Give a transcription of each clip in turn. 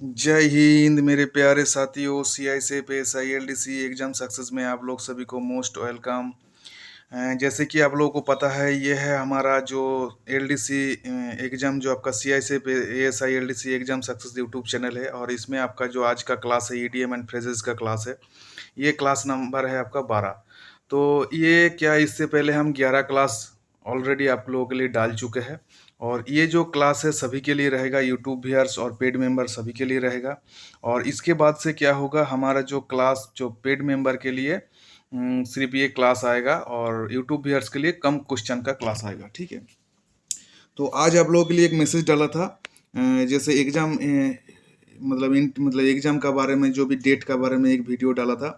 जय हिंद मेरे प्यारे साथियों। सीआई से पीएसआई एलडीसी एग्जाम सक्सेस में आप लोग सभी को मोस्ट वेलकम। जैसे कि आप लोगों को पता है, ये है हमारा जो एलडीसी एग्जाम, जो आपका सीआई से PSI LDC exam success YouTube channel है। और इसमें आपका जो आज का क्लास है ईडीएम एंड फ्रेजेस का क्लास है। ये क्लास नंबर है आपका 12। तो ये क्या, इससे पहले हम 11 क्लास ऑलरेडी आप लोगों के लिए डाल चुके हैं। और ये जो क्लास है सभी के लिए रहेगा, यूट्यूब व्यूअर्स और पेड मेंबर सभी के लिए रहेगा। और इसके बाद से क्या होगा, हमारा जो क्लास जो पेड मेंबर के लिए सिर्फ ये क्लास आएगा, और यूट्यूब व्यूअर्स के लिए कम क्वेश्चन का क्लास आएगा। ठीक है। तो आज आप लोगों के लिए एक मैसेज डाला था, जैसे एग्जाम मतलब एग्जाम का बारे में, जो भी डेट का बारे में एक वीडियो डाला था।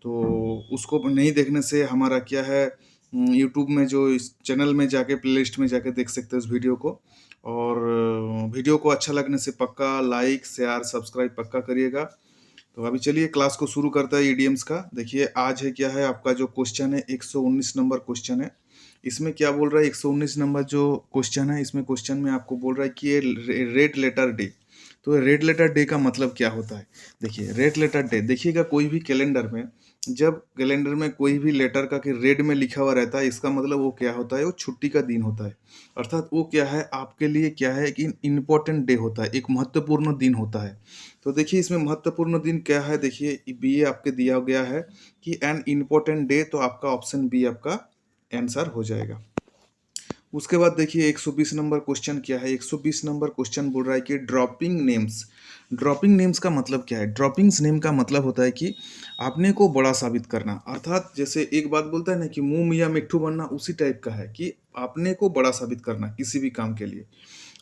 तो उसको नहीं देखने से हमारा क्या है, यूट्यूब में जो इस चैनल में जाके प्लेलिस्ट में जाके देख सकते हैं उस वीडियो को। और वीडियो को अच्छा लगने से पक्का लाइक शेयर सब्सक्राइब पक्का करिएगा। तो अभी चलिए क्लास को शुरू करता है ईडीएम्स का। देखिए आज है क्या है, आपका जो क्वेश्चन है 119 नंबर क्वेश्चन है। इसमें क्या बोल रहा है, 119 नंबर जो क्वेश्चन है, इसमें क्वेश्चन में आपको बोल रहा है कि ये रेड लेटर डे। तो रेड लेटर डे का मतलब क्या होता है। देखिए रेड लेटर डे, देखिएगा कोई भी कैलेंडर में, जब कैलेंडर में कोई भी लेटर का कि रेड में लिखा हुआ रहता है, इसका मतलब वो क्या होता है, वो छुट्टी का दिन होता है। अर्थात वो क्या है, आपके लिए क्या है कि इम्पोर्टेंट डे होता है, एक महत्वपूर्ण दिन होता है। तो देखिए इसमें महत्वपूर्ण दिन क्या है, देखिए बी आपके दिया गया है कि एन इम्पोर्टेंट डे, तो आपका ऑप्शन बी आपका आंसर हो जाएगा। उसके बाद देखिए 120 नंबर क्वेश्चन क्या है। 120 नंबर क्वेश्चन बोल रहा है कि ड्रॉपिंग नेम्स। ड्रॉपिंग नेम्स का मतलब क्या है। ड्रॉपिंग्स नेम का मतलब होता है कि आपने को बड़ा साबित करना। अर्थात जैसे एक बात बोलता है ना कि मुंह मियाँ मिट्ठू बनना, उसी टाइप का है कि आपने को बड़ा साबित करना किसी भी काम के लिए।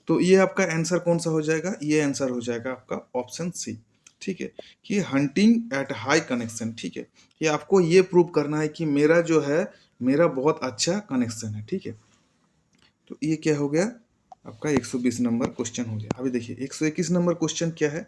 तो ये आपका आंसर कौन सा हो जाएगा, ये आंसर हो जाएगा आपका ऑप्शन सी। ठीक है, कि हंटिंग एट हाई कनेक्शन। ठीक है, कि आपको ये प्रूव करना है कि मेरा जो है, मेरा बहुत अच्छा कनेक्शन है। ठीक है, तो ये क्या हो गया, आपका 120 नंबर क्वेश्चन हो गया। अभी देखिए 121 नंबर क्वेश्चन क्या है।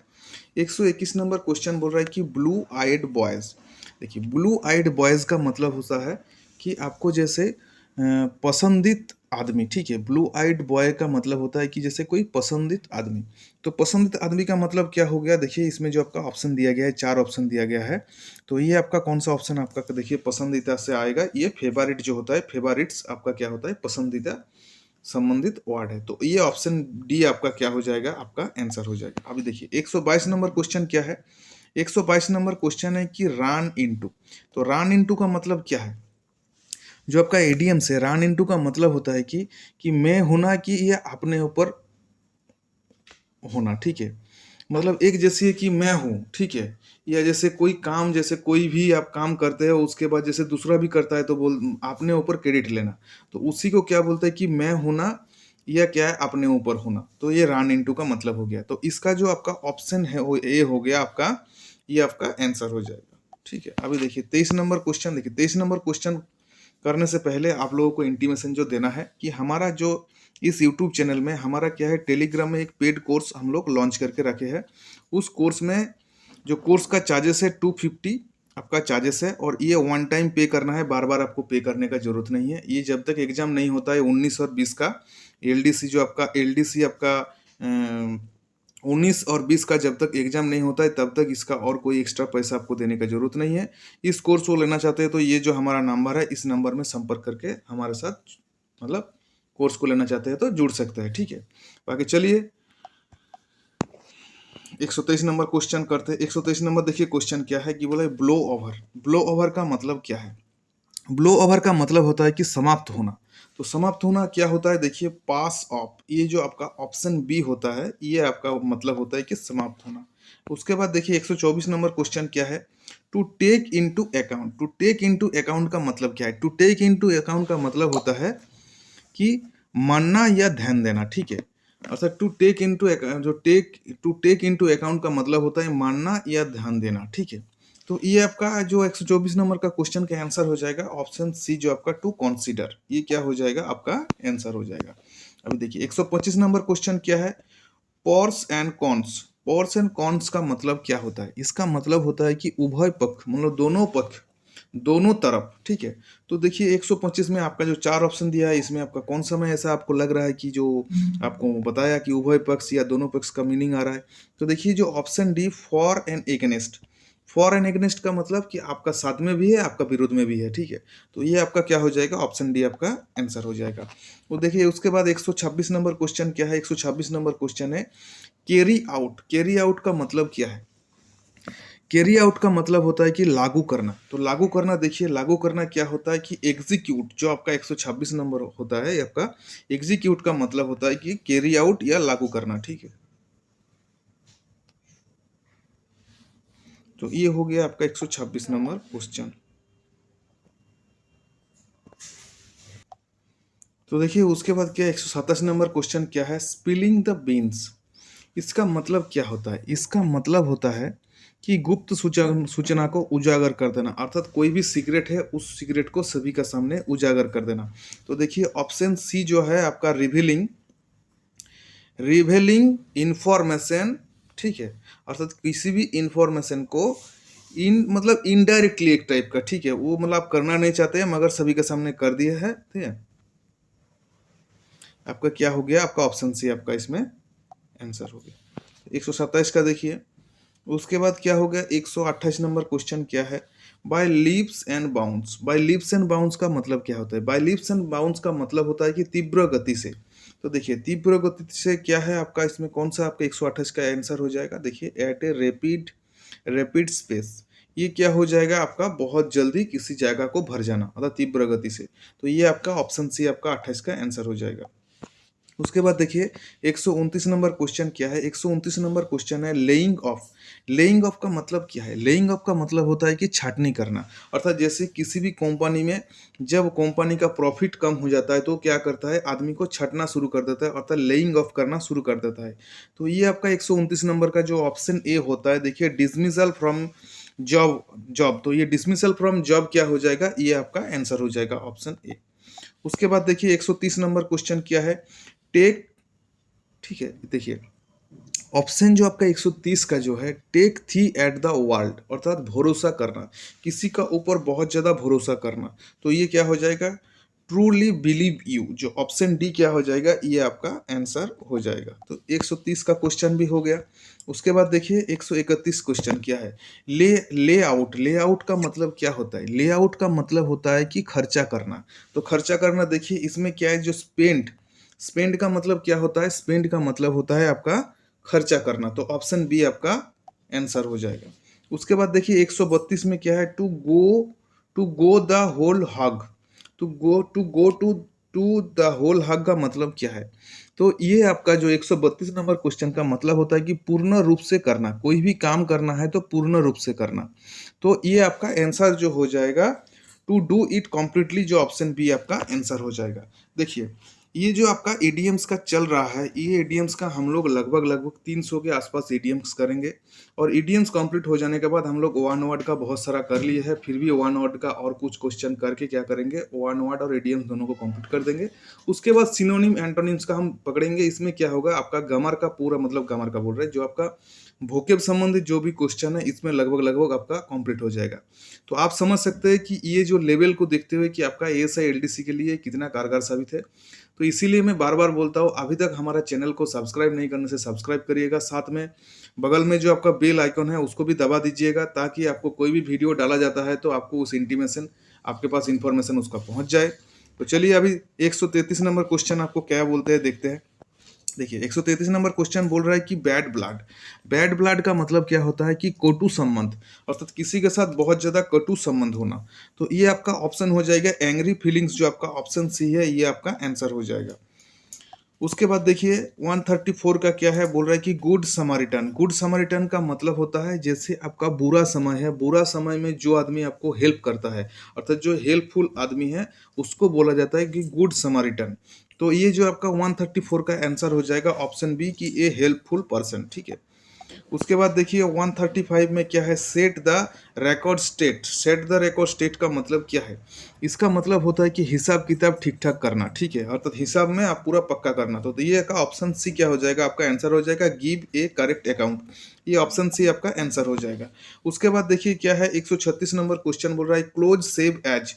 121 नंबर क्वेश्चन बोल रहा है कि ब्लू आइड बॉयज। देखिए ब्लू आइड बॉयज का मतलब होता है कि आपको जैसे पसंदीत आदमी। ठीक है, ब्लू आइड बॉय का मतलब होता है कि जैसे कोई पसंदीत आदमी। तो पसंदीत आदमी का मतलब क्या हो गया, देखिए इसमें जो आपका ऑप्शन दिया गया है, 4 ऑप्शन दिया गया है। तो ये आपका कौन सा ऑप्शन आपका, देखिए पसंदीदा से आएगा। ये फेवरिट जो होता है, फेवरिट्स आपका क्या होता है, पसंदीदा संबंधित वार्ड है। तो ये ऑप्शन डी आपका क्या हो जाएगा, आपका आंसर हो जाएगा। अभी देखिए 122 नंबर क्वेश्चन क्या है। 122 नंबर क्वेश्चन है कि रन इनटू। तो रन इनटू का मतलब क्या है, जो आपका एडीएम से रन इनटू का मतलब होता है कि मैं होना, कि ये अपने ऊपर होना। ठीक है, मतलब एक जैसे कि मैं हूँ। ठीक है, या जैसे कोई काम, जैसे कोई भी आप काम करते हो, उसके बाद जैसे दूसरा भी करता है तो बोल अपने ऊपर क्रेडिट लेना। तो उसी को क्या बोलते हैं कि मैं होना, या क्या है, अपने ऊपर होना। तो ये रन इनटू का मतलब हो गया। तो इसका जो आपका ऑप्शन है वो ए हो गया आपका, ये आपका आंसर हो जाएगा। ठीक है, अभी देखिए 23 नंबर क्वेश्चन। देखिए 23 नंबर क्वेश्चन करने से पहले आप लोगों को इंटीमेशन जो देना है कि हमारा जो इस यूट्यूब चैनल में हमारा क्या है, टेलीग्राम में एक पेड कोर्स हम लोग लॉन्च करके रखे हैं। उस कोर्स में जो कोर्स का चार्जेस है 250 आपका चार्जेस है। और ये वन टाइम पे करना है, बार बार आपको पे करने का जरूरत नहीं है। ये जब तक एग्जाम नहीं होता है 19 और 20 का एलडीसी, जो आपका एलडीसी आपका 19 और 20 का जब तक एग्जाम नहीं होता है, तब तक इसका और कोई एक्स्ट्रा पैसा आपको देने का जरूरत नहीं है। इस कोर्स को लेना चाहते हैं तो ये जो हमारा नंबर है, इस नंबर में संपर्क करके हमारे साथ, मतलब कोर्स को लेना चाहते हैं तो जुड़ सकते हैं। ठीक है, बाकी चलिए 123 नंबर क्वेश्चन करते हैं। 123 नंबर देखिए क्वेश्चन क्या है कि बोला है ब्लो ओवर। ब्लो ओवर का मतलब क्या है। ब्लो ओवर का मतलब होता है कि समाप्त होना। तो समाप्त होना क्या होता है, देखिए पास ऑफ, ये जो आपका ऑप्शन बी होता है, ये आपका मतलब होता है कि समाप्त होना। उसके बाद देखिए 124 नंबर क्वेश्चन क्या है, to take into account. To take into account का मतलब क्या है। टू टेक इनटू अकाउंट का मतलब होता है कि मानना या ध्यान देना। ठीक है, अच्छा टू टेक इनटू जो टू टेक इनटू अकाउंट का मतलब होता है मानना या ध्यान देना। ठीक है, तो ये आपका जो 124 नंबर का क्वेश्चन का आंसर हो जाएगा ऑप्शन सी, जो आपका टू कंसीडर, ये क्या हो जाएगा, आपका आंसर हो जाएगा। अभी देखिए 125 नंबर क्वेश्चन क्या है, pores and cons. Pores and cons का मतलब क्या होता है। इसका मतलब होता है कि उभय पक्ष, मतलब दोनों पक्ष, दोनों तरफ, ठीक है। तो देखिए 125 में आपका जो चार ऑप्शन दिया है, इसमें आपका कौन सा में ऐसा आपको लग रहा है कि जो आपको बताया कि उभय पक्ष या दोनों पक्ष का मीनिंग आ रहा है। तो देखिए जो option D for and against, for and against का मतलब कि आपका साथ में भी है, आपका विरोध में भी है, ठीक है। तो ये आपका क्या हो जाएगा, ऑप्शन डी आपका आंसर हो जाएगा। तो देखिए उसके बाद 126 नंबर क्वेश्चन क्या है, 126 नंबर क्वेश्चन है कैरी आउट। कैरी आउट का मतलब क्या है? कैरी आउट का मतलब होता है कि लागू करना। तो लागू करना, देखिए लागू करना क्या होता है कि एग्जीक्यूट, जो आपका 126 नंबर होता है आपका एग्जीक्यूट का मतलब होता है कि कैरी आउट या लागू करना, ठीक है। तो ये हो गया आपका 126 नंबर क्वेश्चन। तो देखिए उसके बाद क्या 127 नंबर क्वेश्चन क्या है, स्पिलिंग द बीन्स। इसका मतलब क्या होता है? इसका मतलब होता है कि गुप्त सूचना को उजागर कर देना, अर्थात कोई भी सीक्रेट है उस सीक्रेट को सभी का सामने उजागर कर देना। तो देखिए ऑप्शन सी जो है आपका रिवीलिंग, रिवीलिंग इंफॉर्मेशन, ठीक है। अर्थात किसी भी इंफॉर्मेशन को इन मतलब इनडायरेक्टली एक टाइप का, ठीक है, वो मतलब आप करना नहीं चाहते हैं मगर सभी के सामने कर दिए है, ठीक है। आपका क्या हो गया, आपका ऑप्शन सी आपका इसमें आंसर हो गया। 127 का देखिए उसके बाद क्या हो गया, 128 नंबर क्वेश्चन क्या है, by leaps and bounds. By leaps and bounds का मतलब क्या होता है? बाय लीप्स एंड बाउंड्स का मतलब होता है कि तीव्र गति से। तो देखिए तीव्र गति से क्या है आपका, इसमें कौन सा आपका 128 का आंसर हो जाएगा, देखिए at a rapid, rapid space. ये क्या हो जाएगा आपका, बहुत जल्दी किसी जगह को भर जाना, मतलब तीव्र गति से। तो ये आपका ऑप्शन सी आपका 28 का आंसर हो जाएगा। उसके बाद देखिए 129 नंबर क्वेश्चन क्या है, 129 नंबर क्वेश्चन है लेइंग ऑफ। लेइंग ऑफ का मतलब क्या है? लेइंग ऑफ का मतलब होता है कि छाटनी करना। अर्थात जैसे किसी भी कंपनी में जब कंपनी का प्रॉफिट कम हो जाता है तो क्या करता है, आदमी को छाटना शुरू कर देता है, अर्थात लेइंग ऑफ करना शुरू कर देता है। तो ये आपका 129 नंबर का जो ऑप्शन ए होता है, देखिए डिसमिसल फ्रॉम जॉब, जॉब। तो ये डिसमिसल फ्रॉम जॉब क्या हो जाएगा, ये आपका आंसर हो जाएगा ऑप्शन ए। उसके बाद देखिए 130 नंबर क्वेश्चन क्या है, टेक, ठीक है। देखिए ऑप्शन जो आपका 130 का जो है, टेक थी एट द वर्ल्ड, अर्थात भरोसा करना, किसी का ऊपर बहुत ज़्यादा भरोसा करना। तो ये क्या हो जाएगा, ट्रूली बिलीव यू। जो ऑप्शन डी क्या हो जाएगा, ये आपका आंसर हो जाएगा। तो 130 का क्वेश्चन भी हो गया। उसके बाद देखिए 131 क्वेश्चन क्या है, लेआउट। लेआउट का मतलब क्या होता है? लेआउट का मतलब होता है कि खर्चा करना। तो खर्चा करना देखिए इसमें क्या है, जो स्पेंड, स्पेंड का मतलब क्या होता है, स्पेंड का मतलब होता है आपका खर्चा करना। तो ऑप्शन बी आपका आंसर हो जाएगा। उसके बाद देखिए 132 में क्या है, to go the whole hog. To the whole hog का मतलब क्या है? तो ये आपका जो 132 नंबर क्वेश्चन का मतलब होता है कि पूर्ण रूप से करना, कोई भी काम करना है तो पूर्ण रूप से करना। तो ये आपका आंसर जो हो जाएगा, टू डू इट कम्प्लीटली, जो ऑप्शन बी आपका आंसर हो जाएगा। देखिए ये जो आपका ईडीएम्स का चल रहा है, ये ईडीएम्स का हम लोग लगभग लगभग 300 के आसपास ईडीएम्स करेंगे। और ईडीएम्स कंप्लीट हो जाने के बाद हम लोग वन वर्ड का बहुत सारा कर लिए है, फिर भी वन वर्ड का और कुछ क्वेश्चन करके क्या करेंगे, वन वर्ड और ईडीएम्स दोनों को कंप्लीट कर देंगे। उसके बाद सिनोनिम एंटोनिम्स का हम पकड़ेंगे। इसमें क्या होगा, आपका ग्रामर का पूरा मतलब, ग्रामर का बोल रहे हैं, जो आपका वोकेब संबंधित जो भी क्वेश्चन है इसमें लगभग लगभग आपका कंप्लीट हो जाएगा। तो आप समझ सकते हैं कि ये जो लेवल को देखते हुए कि आपका एएसआई एलडीसी के लिए कितना कारगर साबित है। तो इसीलिए मैं बार बार बोलता हूँ, अभी तक हमारा चैनल को सब्सक्राइब नहीं करने से सब्सक्राइब करिएगा, साथ में बगल में जो आपका बेल आइकन है उसको भी दबा दीजिएगा, ताकि आपको कोई भी वीडियो डाला जाता है तो आपको उस इंटीमेशन, आपके पास इंफॉर्मेशन उसका पहुंच जाए। तो चलिए अभी 133 नंबर क्वेश्चन आपको क्या बोलते हैं देखते हैं। देखिए 133 नंबर क्वेश्चन बोल रहा है कि बैड ब्लड। बैड ब्लड का मतलब क्या होता है कि कटु संबंध, अर्थात किसी के साथ बहुत ज्यादा कटु संबंध होना। तो ये आपका ऑप्शन हो जाएगा एंग्री फीलिंग्स, जो आपका ऑप्शन सी है ये आपका आंसर हो जाएगा। उसके बाद देखिए 134 का क्या है, बोल रहा है कि गुड समारिटन। गुड समारिटन का मतलब होता है जैसे आपका बुरा समय है, बुरा समय में जो आदमी आपको हेल्प करता है, अर्थात जो हेल्पफुल आदमी है उसको बोला जाता है कि गुड समारिटन। तो ये जो आपका 134 का आंसर हो जाएगा ऑप्शन बी, कि ए हेल्पफुल पर्सन, ठीक है। उसके बाद देखिए 135 में क्या है, set the record state. Set the record state का मतलब क्या है? इसका मतलब होता है कि हिसाब किताब ठीक ठाक करना, ठीक है, अर्थात हिसाब में आप पूरा पक्का करना। तो ये का ऑप्शन सी क्या हो जाएगा, आपका आंसर हो जाएगा गिव ए करेक्ट अकाउंट। ये ऑप्शन सी आपका आंसर हो जाएगा। उसके बाद देखिए क्या है, 136 नंबर क्वेश्चन बोल रहा है close shave edge.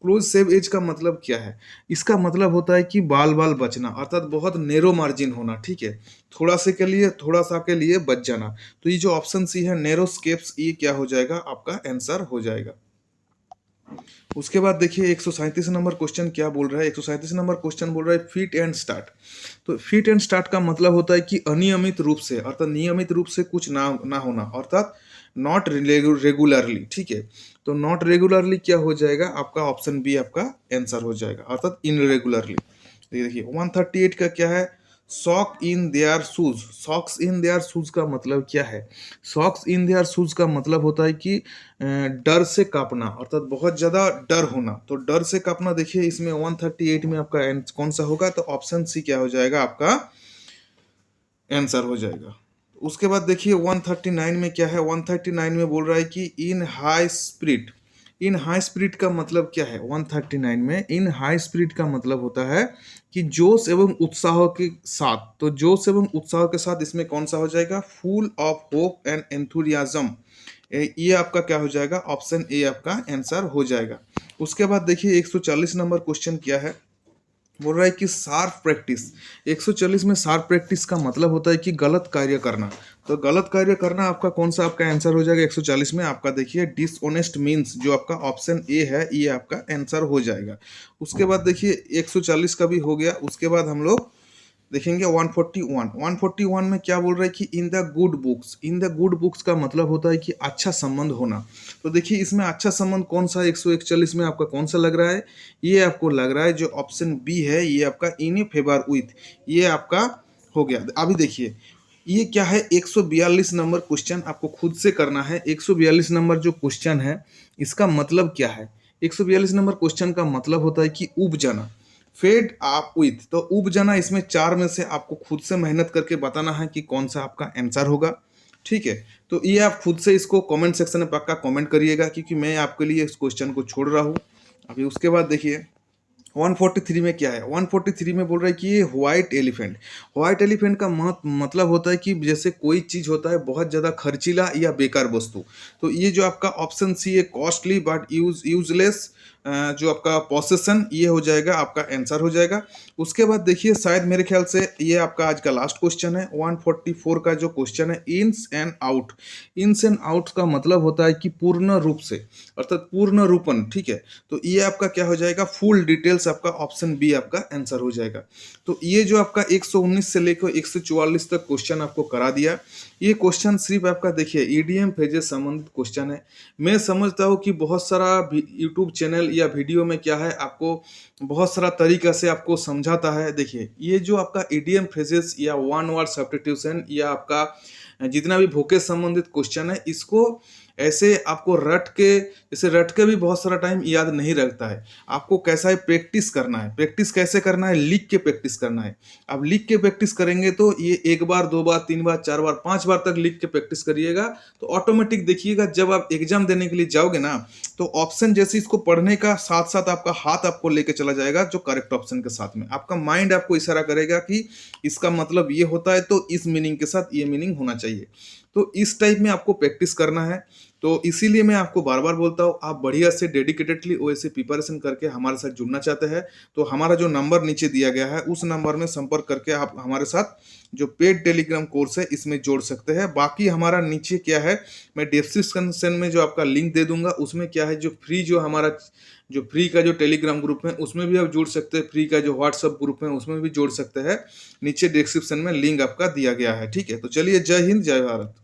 Close shave edge का मतलब क्या है? इसका मतलब होता है कि बाल बाल बचना, अर्थात बहुत नेरो मार्जिन होना, ठीक है, थोड़ा सा के लिए बच जाना। तो ये जो ऑप्शन सी है नेरो स्केप्स, ये क्या हो जाएगा, आपका आंसर हो जाएगा। उसके बाद देखिए 137 नंबर क्वेश्चन क्या बोल रहा है, 137 नंबर क्वेश्चन बोल रहा है फिट एंड स्टार्ट। तो फिट एंड स्टार्ट का मतलब होता है कि अनियमित रूप से, अर्थात नियमित रूप से कुछ ना होना, अर्थात नॉट रेगुलरली, ठीक है। तो नॉट रेगुलरली क्या हो जाएगा, आपका ऑप्शन बी आपका आंसर हो जाएगा, अर्थात इनरेगुलरली। देखिए 138 का क्या है, sock in their shoes. Socks in their shoes का मतलब क्या है? सॉक्स इन देयर शूज का मतलब होता है कि डर से कांपना, अर्थात बहुत ज्यादा डर होना। तो डर से कांपना, देखिए इसमें 138 में आपका कौन सा होगा, तो ऑप्शन सी क्या हो जाएगा, आपका आंसर हो जाएगा। उसके बाद देखिए 139 में क्या है, 139 में बोल रहा है कि इन हाई स्पिरिट। इन हाई स्पिरिट का मतलब क्या है? 139 में इन हाई स्पिरिट का मतलब होता है कि जोश एवं उत्साह के साथ। तो जोश एवं उत्साह के साथ इसमें कौन सा हो जाएगा, फुल ऑफ होप एंड एंथुरियाज्म। ये आपका क्या हो जाएगा, ऑप्शन ए आपका आंसर हो जाएगा। उसके बाद देखिए 140 नंबर क्वेश्चन क्या है, बोल रहा है कि शार्प प्रैक्टिस। 140 में शार्प प्रैक्टिस का मतलब होता है कि गलत कार्य करना। तो गलत कार्य करना आपका कौन सा आपका आंसर हो जाएगा 140 में, आपका देखिए डिसऑनेस्ट मीन्स, जो आपका ऑप्शन ए है, ये आपका आंसर हो जाएगा। उसके बाद देखिए 140 का भी हो गया। उसके बाद हम लोग देखेंगे 141। 141 में क्या बोल रहा है कि in the good books. In the good books का मतलब होता है कि अच्छा संबंध होना। तो देखिए इसमें अच्छा संबंध कौन सा 141 में आपका कौन सा लग रहा है, ये आपको लग रहा है जो ऑप्शन बी है, ये आपका इन ए फेवर विथ, ये आपका हो गया। अभी देखिए ये क्या है, 142 नंबर क्वेश्चन आपको खुद से करना है। 142 नंबर जो क्वेश्चन है, इसका मतलब क्या है? 142 नंबर क्वेश्चन का मतलब होता है कि उब जाना, फेड आप विथ। तो उब जाना, इसमें चार में से आपको खुद से मेहनत करके बताना है कि कौन सा आपका आंसर होगा, ठीक है। तो ये आप खुद से इसको कमेंट सेक्शन में पक्का कमेंट करिएगा, क्योंकि मैं आपके लिए इस क्वेश्चन को छोड़ रहा हूँ। अभी उसके बाद देखिए 143 में क्या है, 143 में बोल रहा है कि ये व्हाइट एलिफेंट। व्हाइट एलिफेंट का मतलब होता है कि जैसे कोई चीज होता है बहुत ज्यादा खर्चीला या बेकार वस्तु। तो ये जो आपका ऑप्शन सी है कॉस्टली बट यूजलेस, जो आपका पोसेशन, ये हो जाएगा, आपका आंसर हो जाएगा। उसके बाद देखिए शायद मेरे ख्याल से ये आपका आज का लास्ट क्वेश्चन है, 144 का जो क्वेश्चन है, ins and out. Ins and out का मतलब होता है कि पूर्ण रूप से, अर्थात पूर्ण रूपन, ठीक है। तो ये आपका क्या हो जाएगा, फुल डिटेल्स, आपका ऑप्शन बी आपका आंसर हो जाएगा। तो ये जो आपका 119 से लेकर 144 तक क्वेश्चन आपको करा दिया। ये क्वेश्चन सिर्फ आपका देखिए ईडीएम फेजेस संबंधित क्वेश्चन है। मैं समझता हूँ कि बहुत सारा यूट्यूब चैनल या वीडियो में क्या है, आपको बहुत सारा तरीका से आपको समझाता है। देखिए ये जो आपका ईडीएम फ्रेजेस या वन वर्ड सब्स्टिट्यूशन या आपका जितना भी भोके संबंधित क्वेश्चन है, इसको ऐसे आपको रट के, जैसे रट के भी बहुत सारा टाइम याद नहीं रखता है। आपको कैसा है, प्रैक्टिस करना है। प्रैक्टिस कैसे करना है, लिख के प्रैक्टिस करना है। अब लिख के प्रैक्टिस करेंगे तो ये एक बार, दो बार, तीन बार, चार बार, पांच बार तक लिख के प्रैक्टिस करिएगा, तो ऑटोमेटिक देखिएगा जब आप एग्जाम देने के लिए जाओगे ना, तो ऑप्शन जैसे इसको पढ़ने का साथ साथ आपका हाथ आपको लेके चला जाएगा जो करेक्ट ऑप्शन के साथ में। आपका माइंड आपको इशारा करेगा कि इसका मतलब ये होता है, तो इस मीनिंग के साथ ये मीनिंग होना चाहिए। तो इस टाइप में आपको प्रैक्टिस करना है। तो इसीलिए मैं आपको बार बार बोलता हूँ, आप बढ़िया से डेडिकेटेडली ओएससी प्रिपरेशन करके हमारे साथ जुड़ना चाहते हैं, तो हमारा जो नंबर नीचे दिया गया है, उस नंबर में संपर्क करके आप हमारे साथ जो पेड टेलीग्राम कोर्स है इसमें जोड़ सकते हैं। बाकी हमारा नीचे क्या है, मैं डिस्क्रिप्शन में जो आपका लिंक दे दूंगा, उसमें क्या है, जो फ्री जो हमारा जो फ्री का जो टेलीग्राम ग्रुप है उसमें भी आप जुड़ सकते हैं, फ्री का जो व्हाट्सअप ग्रुप है उसमें भी जोड़ सकते हैं। नीचे डिस्क्रिप्शन में लिंक आपका दिया गया है, ठीक है। तो चलिए, जय हिंद, जय भारत।